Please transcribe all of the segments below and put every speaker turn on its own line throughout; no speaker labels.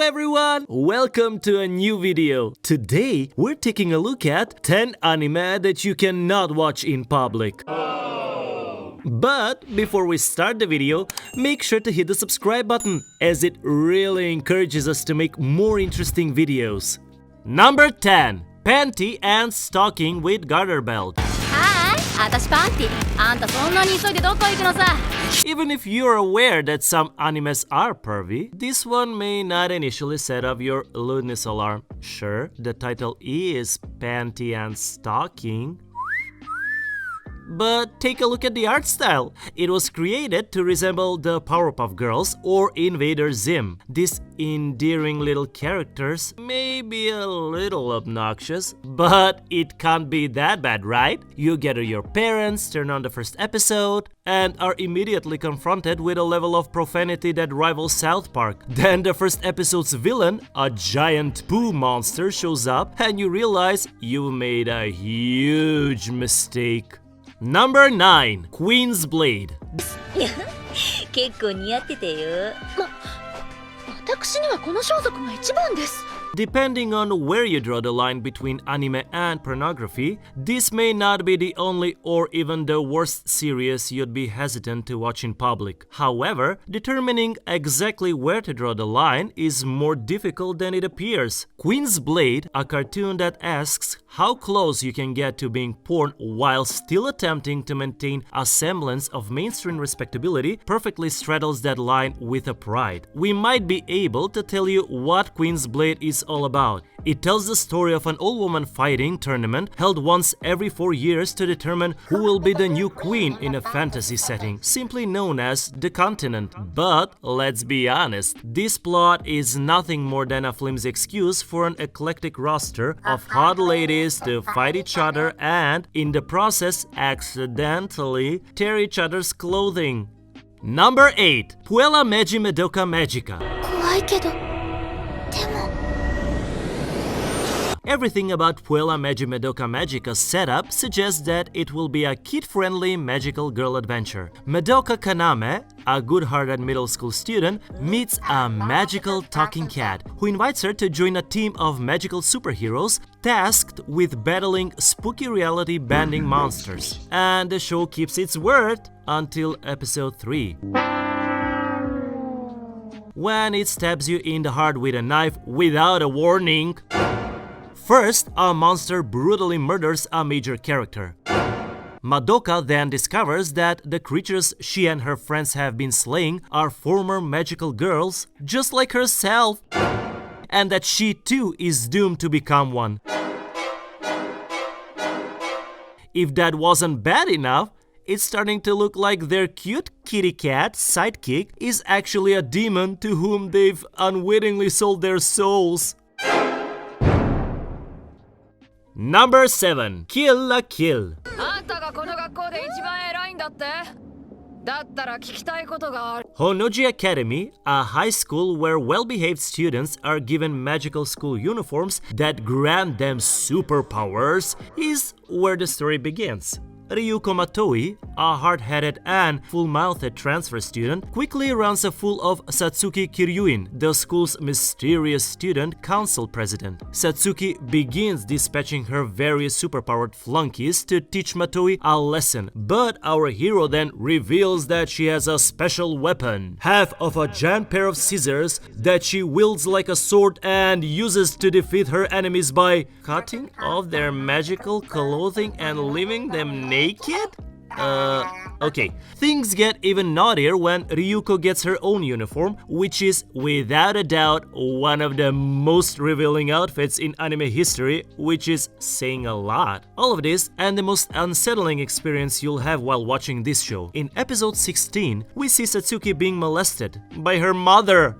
Hello everyone! Welcome to a new video. Today, we're taking a look at 10 anime that you cannot watch in public. But before we start the video, make sure to hit the subscribe button as it really encourages us to make more interesting videos. Number 10. Panty and Stocking with Garter Belt. Even if you're aware that some animes are pervy, this one may not initially set off your lewdness alarm. Sure, the title is Panty and Stocking. But take a look at the art style. It was created to resemble the Powerpuff Girls or Invader Zim. These endearing little characters may be a little obnoxious, but it can't be that bad, right? You gather your parents, turn on the first episode, and are immediately confronted with a level of profanity that rivals South Park. Then the first episode's villain, a giant poo monster, shows up and you realize you made a huge mistake. Number 9. Queen's Blade.
結構似合ってたよ。私にはこの装束が一番です。
Depending on where you draw the line between anime and pornography, this may not be the only or even the worst series you'd be hesitant to watch in public. However, determining exactly where to draw the line is more difficult than it appears. Queen's Blade, a cartoon that asks how close you can get to being porn while still attempting to maintain a semblance of mainstream respectability, perfectly straddles that line with a pride. We might be able to tell you what Queen's Blade is all about. It tells the story of an all-woman fighting tournament held once every 4 years to determine who will be the new queen in a fantasy setting, simply known as the continent. But let's be honest, this plot is nothing more than a flimsy excuse for an eclectic roster of hot ladies to fight each other and, in the process, accidentally tear each other's clothing. Number 8. Puella Meiji Madoka Magica.
怖いけど、でも。
Everything about Puella Meiji Madoka Magica's setup suggests that it will be a kid-friendly magical girl adventure. Madoka Kaname, a good-hearted middle school student, meets a magical talking cat who invites her to join a team of magical superheroes tasked with battling spooky reality-bending monsters. And the show keeps its word until episode 3. When it stabs you in the heart with a knife without a warning. First, a monster brutally murders a major character. Madoka then discovers that the creatures she and her friends have been slaying are former magical girls, just like herself, and that she too is doomed to become one. If that wasn't bad enough, it's starting to look like their cute kitty cat sidekick is actually a demon to whom they've unwittingly sold their souls. Number 7. Kill la Kill. Honnoji Academy, a high school where well-behaved students are given magical school uniforms that grant them superpowers, is where the story begins. Ryuko Matoi, a hard-headed and full-mouthed transfer student, quickly runs afoul of Satsuki Kiryuin, the school's mysterious student council president. Satsuki begins dispatching her various superpowered flunkies to teach Matoi a lesson, but our hero then reveals that she has a special weapon, half of a giant pair of scissors that she wields like a sword and uses to defeat her enemies by cutting off their magical clothing and leaving them naked? Okay. Things get even naughtier when Ryuko gets her own uniform, which is without a doubt one of the most revealing outfits in anime history, which is saying a lot. All of this and the most unsettling experience you'll have while watching this show. In episode 16, we see Satsuki being molested by her mother.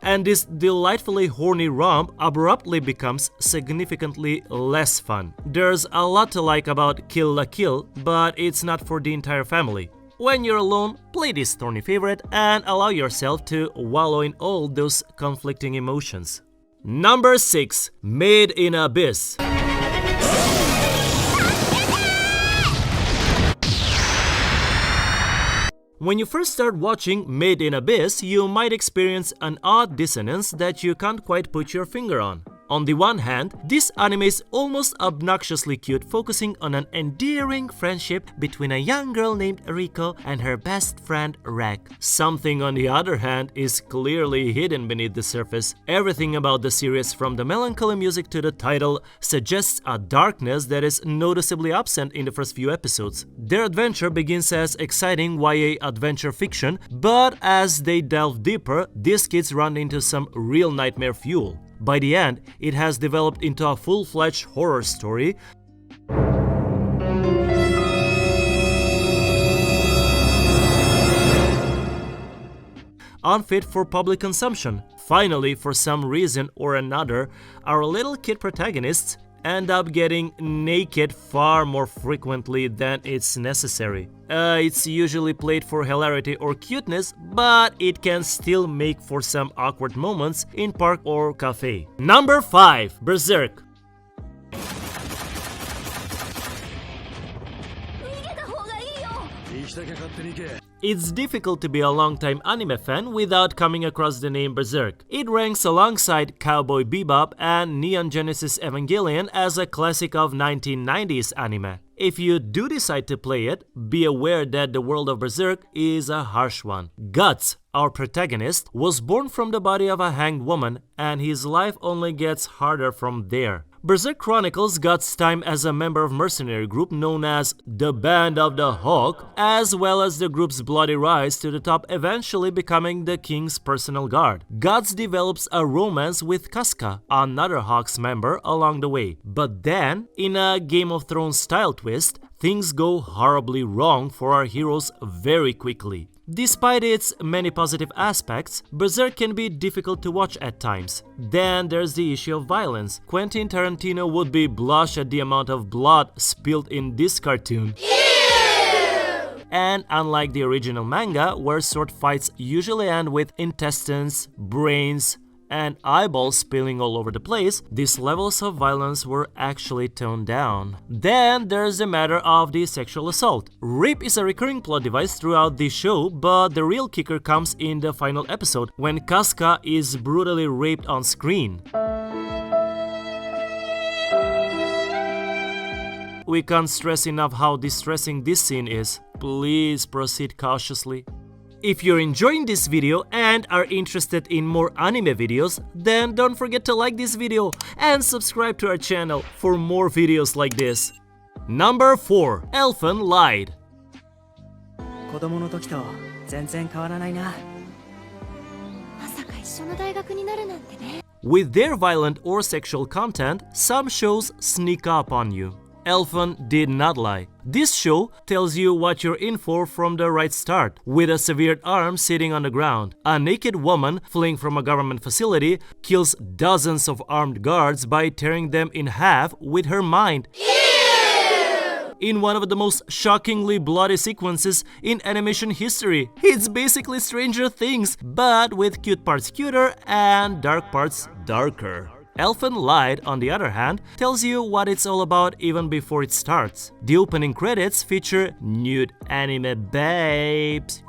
And this delightfully horny romp abruptly becomes significantly less fun. There's a lot to like about Kill la Kill, but it's not for the entire family. When you're alone, play this thorny favorite and allow yourself to wallow in all those conflicting emotions. Number 6. Made in Abyss. When you first start watching Made in Abyss, you might experience an odd dissonance that you can't quite put your finger on. On the one hand, this anime is almost obnoxiously cute, focusing on an endearing friendship between a young girl named Riko and her best friend Rek. Something, on the other hand, is clearly hidden beneath the surface. Everything about the series, from the melancholy music to the title, suggests a darkness that is noticeably absent in the first few episodes. Their adventure begins as exciting YA adventure fiction, but as they delve deeper, these kids run into some real nightmare fuel. By the end, it has developed into a full-fledged horror story. Unfit for public consumption. Finally, for some reason or another, our little kid protagonists end up getting naked far more frequently than it's necessary. It's usually played for hilarity or cuteness, but it can still make for some awkward moments in park or cafe. Number 5. Berserk. It's difficult to be a long-time anime fan without coming across the name Berserk. It ranks alongside Cowboy Bebop and Neon Genesis Evangelion as a classic of 1990s anime. If you do decide to play it, be aware that the world of Berserk is a harsh one. Guts, our protagonist, was born from the body of a hanged woman, and his life only gets harder from there. Berserk chronicles Guts' time as a member of mercenary group known as the Band of the Hawk, as well as the group's bloody rise to the top, eventually becoming the king's personal guard. Guts develops a romance with Casca, another Hawks member, along the way. But then, in a Game of Thrones style twist, things go horribly wrong for our heroes very quickly. Despite its many positive aspects, Berserk can be difficult to watch at times. Then there's the issue of violence. Quentin Tarantino would be blush at the amount of blood spilled in this cartoon. And unlike the original manga, where sword fights usually end with intestines, brains, and eyeballs spilling all over the place, these levels of violence were actually toned down. Then there's the matter of the sexual assault. Rape is a recurring plot device throughout the show, but the real kicker comes in the final episode, when Casca is brutally raped on screen. We can't stress enough how distressing this scene is. Please proceed cautiously. If you're enjoying this video and are interested in more anime videos, then don't forget to like this video and subscribe to our channel for more videos like this. Number 4. Elfen Lied. With their violent or sexual content, some shows sneak up on you. Elfen did not lie. This show tells you what you're in for from the right start. With a severed arm sitting on the ground, a naked woman fleeing from a government facility kills dozens of armed guards by tearing them in half with her mind. In one of the most shockingly bloody sequences in animation history. It's basically Stranger Things, but with cute parts cuter and dark parts darker. Elfen Lied, on the other hand, tells you what it's all about even before it starts. The opening credits feature nude anime babes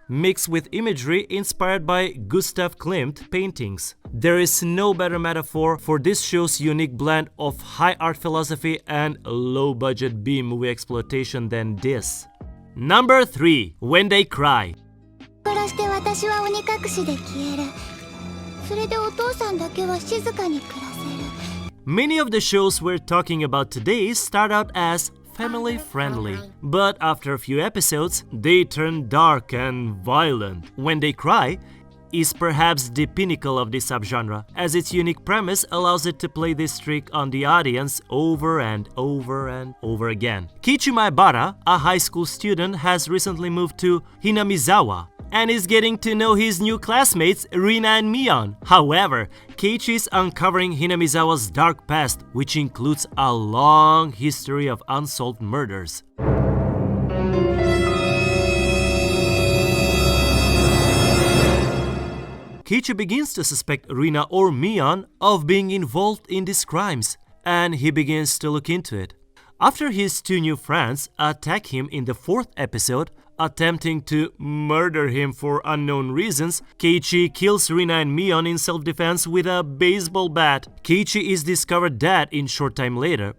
mixed with imagery inspired by Gustav Klimt paintings. There is no better metaphor for this show's unique blend of high art philosophy and low-budget B-movie exploitation than this. Number 3. When They Cry. Many of the shows we're talking about today start out as family-friendly, but after a few episodes, they turn dark and violent. When They Cry is perhaps the pinnacle of this subgenre, as its unique premise allows it to play this trick on the audience over and over and over again. Kiichi Maebara, a high school student, has recently moved to Hinamizawa and is getting to know his new classmates Rina and Mion. However, Keiichi is uncovering Hinamizawa's dark past, which includes a long history of unsolved murders. Keiichi begins to suspect Rina or Mion of being involved in these crimes, and he begins to look into it. After his two new friends attack him in the 4th episode, attempting to murder him for unknown reasons, Keiichi kills Rina and Mion in self-defense with a baseball bat. Keiichi is discovered dead in short time later.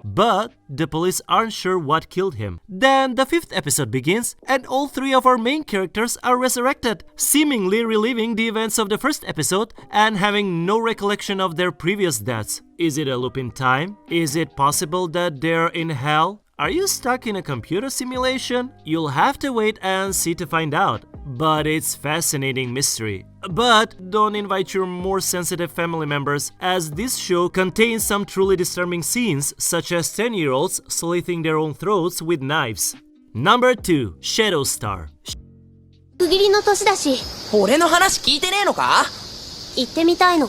But the police aren't sure what killed him. Then the 5th episode begins and all 3 of our main characters are resurrected, seemingly reliving the events of the 1st episode and having no recollection of their previous deaths. Is it a loop in time? Is it possible that they're in hell? Are you stuck in a computer simulation? You'll have to wait and see to find out. But it's fascinating mystery. But don't invite your more sensitive family members, as this show contains some truly disturbing scenes, such as 10-year-olds slitting their own throats with knives. Number 2. Shadow Star.
区切りの年だし、
俺の話聞いてねえのか？
行ってみたいの。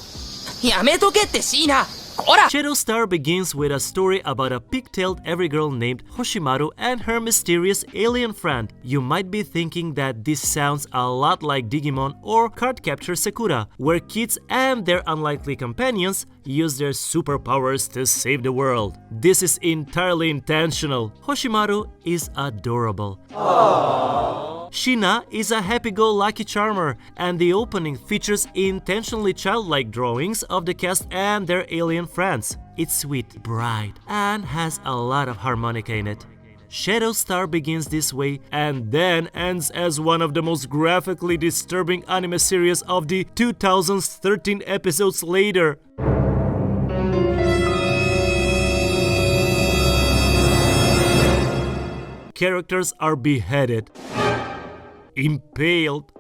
やめとけって椎名。こら！
Shadow Star begins with a story about a pig-tailed every girl named Hoshimaru and her mysterious alien friend. You might be thinking that this sounds a lot like Digimon or Cardcaptor Sakura, where kids and their unlikely companions use their superpowers to save the world. This is entirely intentional. Hoshimaru is adorable. Shina is a happy-go-lucky charmer, and the opening features intentionally childlike drawings of the cast and their alien friends. It's sweet, bright, and has a lot of harmonica in it. Shadow Star begins this way and then ends as one of the most graphically disturbing anime series of the 2000s 13 episodes later. Characters are beheaded, impaled,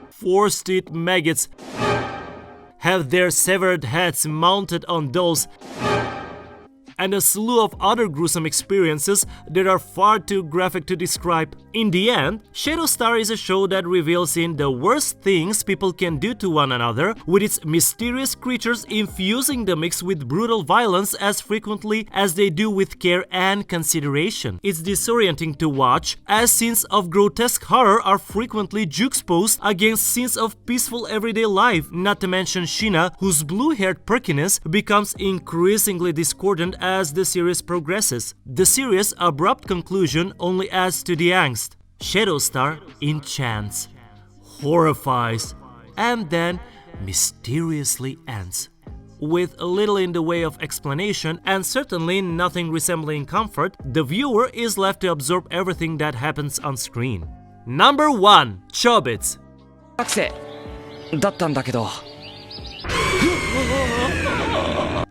forced to eat maggots, have their severed heads mounted on dolls, and a slew of other gruesome experiences that are far too graphic to describe. In the end, Shadow Star is a show that reveals in the worst things people can do to one another, with its mysterious creatures infusing the mix with brutal violence as frequently as they do with care and consideration. It's disorienting to watch, as scenes of grotesque horror are frequently juxtaposed against scenes of peaceful everyday life, not to mention Shina, whose blue-haired perkiness becomes increasingly discordant as the series progresses. The series' abrupt conclusion only adds to the angst. Shadow Star enchants, horrifies, and then mysteriously ends. With little in the way of explanation and certainly nothing resembling comfort, the viewer is left to absorb everything that happens on screen. Number 1. Chobits.
学生だったんだけど。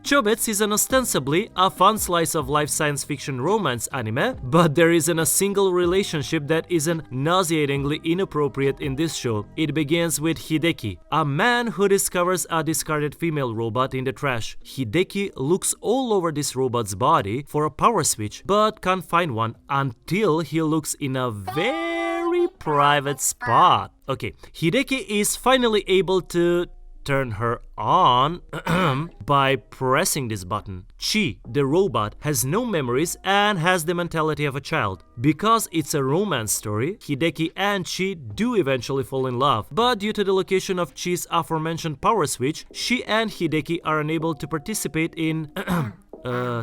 Chobits is an ostensibly a fun slice of life science fiction romance anime, but there isn't a single relationship that isn't nauseatingly inappropriate in this show. It begins with Hideki, a man who discovers a discarded female robot in the trash. Hideki looks all over this robot's body for a power switch, but can't find one until he looks in a very private spot. Okay, Hideki is finally able to turn her on by pressing this button. Chi, the robot, has no memories and has the mentality of a child. Because it's a romance story, Hideki and Chi do eventually fall in love, but due to the location of Chi's aforementioned power switch, she and Hideki are unable to participate in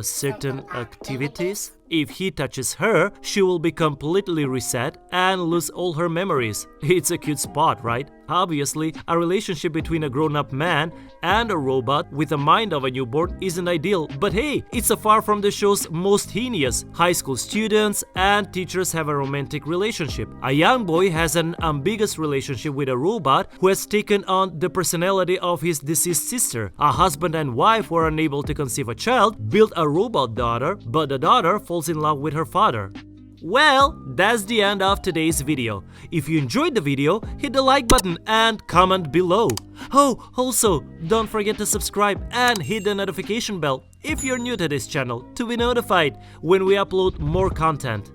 certain activities. If he touches her, she will be completely reset and lose all her memories. It's a cute spot, right? Obviously, a relationship between a grown-up man and a robot with the mind of a newborn isn't ideal, but hey, it's a far from the show's most heinous. High school students and teachers have a romantic relationship. A young boy has an ambiguous relationship with a robot who has taken on the personality of his deceased sister. A husband and wife who are unable to conceive a child build a robot daughter, but the daughter falls in love with her father. Well, that's the end of today's video. If you enjoyed the video, hit the like button and comment below. Oh, also, don't forget to subscribe and hit the notification bell if you're new to this channel to be notified when we upload more content.